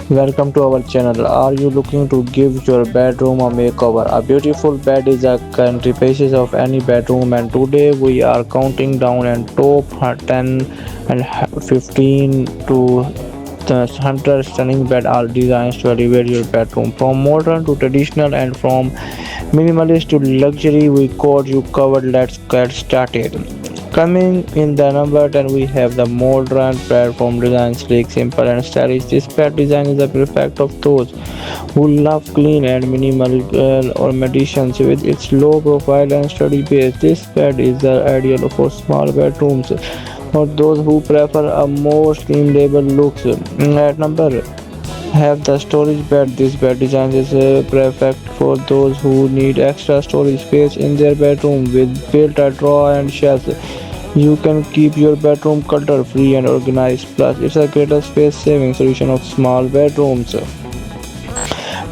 Welcome to our channel. Are you looking to give your bedroom a makeover? A beautiful bed is a country basis of any bedroom, and today we are counting down and top 10 and 15 to the 100 stunning bed are designs to elevate your bedroom from modern to traditional and from minimalist to luxury. We got you covered. Let's get started. Coming in the number 10, we have the modern platform design, sleek, simple, and stylish. This pad design is the perfect of those who love clean and minimal ornamentations with its low profile and sturdy base. This pad is the ideal for small bedrooms or those who prefer a more slim-level looks. At number have the storage bed. This bed design is perfect for those who need extra storage space in their bedroom with built-in drawer and shelves. You can keep your bedroom clutter free and organized. Plus, it's a greater space saving solution of small bedrooms.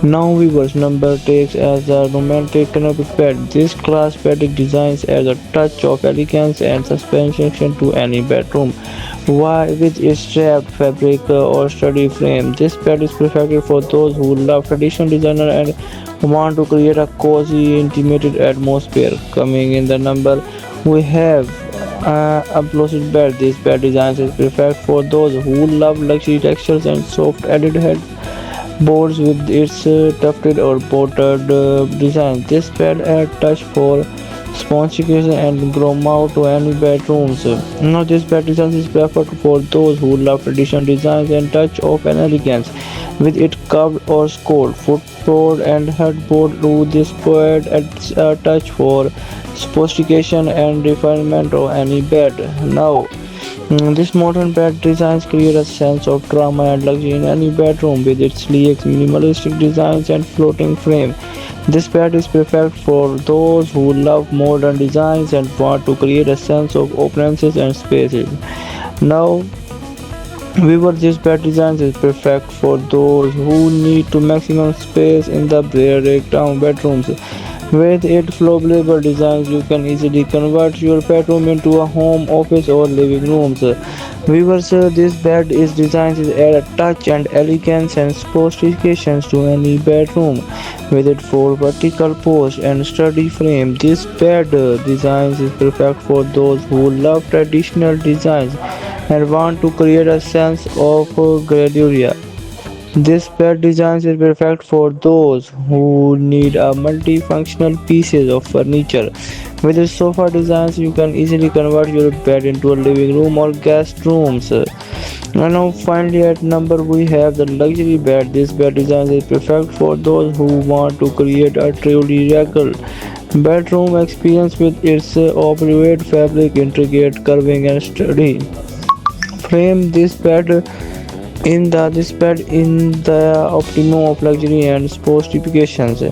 Now viewers number takes as a romantic canopy bed. This class bed designs adds a touch of elegance and suspension to any bedroom. Why with its strapped fabric or sturdy frame, this bed is perfect for those who love traditional designer and want to create a cozy, intimate atmosphere. Coming in the number, we have a closet bed. This bed design is perfect for those who love luxury textures and soft added head boards with its tufted or bordered design. This bed adds touch for sophistication and groom out to any bedrooms. Now this bed design is preferred for those who love traditional designs and touch of an elegance. With it curved or scored footboard and headboard to this bed adds a touch for sophistication and refinement of any bed. Now this modern bed designs create a sense of drama and luxury in any bedroom with its sleek, minimalistic designs and floating frame. This bed is perfect for those who love modern designs and want to create a sense of openness and spaces. Now, however, this bed design is perfect for those who need to maximum space in the breakdown bedrooms. With its flexible designs, you can easily convert your bedroom into a home, office, or living rooms. Viewers, this bed is designed to add a touch and elegance and sophistication to any bedroom. With its four vertical posts and sturdy frame, this bed design is perfect for those who love traditional designs and want to create a sense of grandeur. This bed design is perfect for those who need a multifunctional pieces of furniture. With its sofa designs, you can easily convert your bed into a living room or guest rooms. And now finally at number we have the luxury bed. This bed design is perfect for those who want to create a truly regal bedroom experience with its elaborate fabric, intricate curving and sturdy frame. This bed in the optimum of luxury and specifications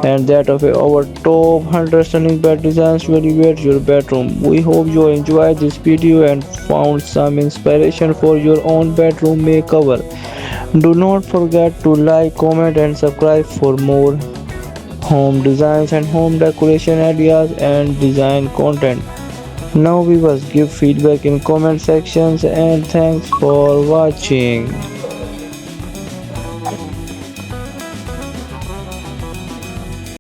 and that of our top 100 stunning bed designs to elevate your bedroom. We hope you enjoyed this video and found some inspiration for your own bedroom makeover. Do not forget to like, comment and subscribe for more home designs and home decoration ideas and design content. Now viewers give feedback in comment sections and thanks for watching.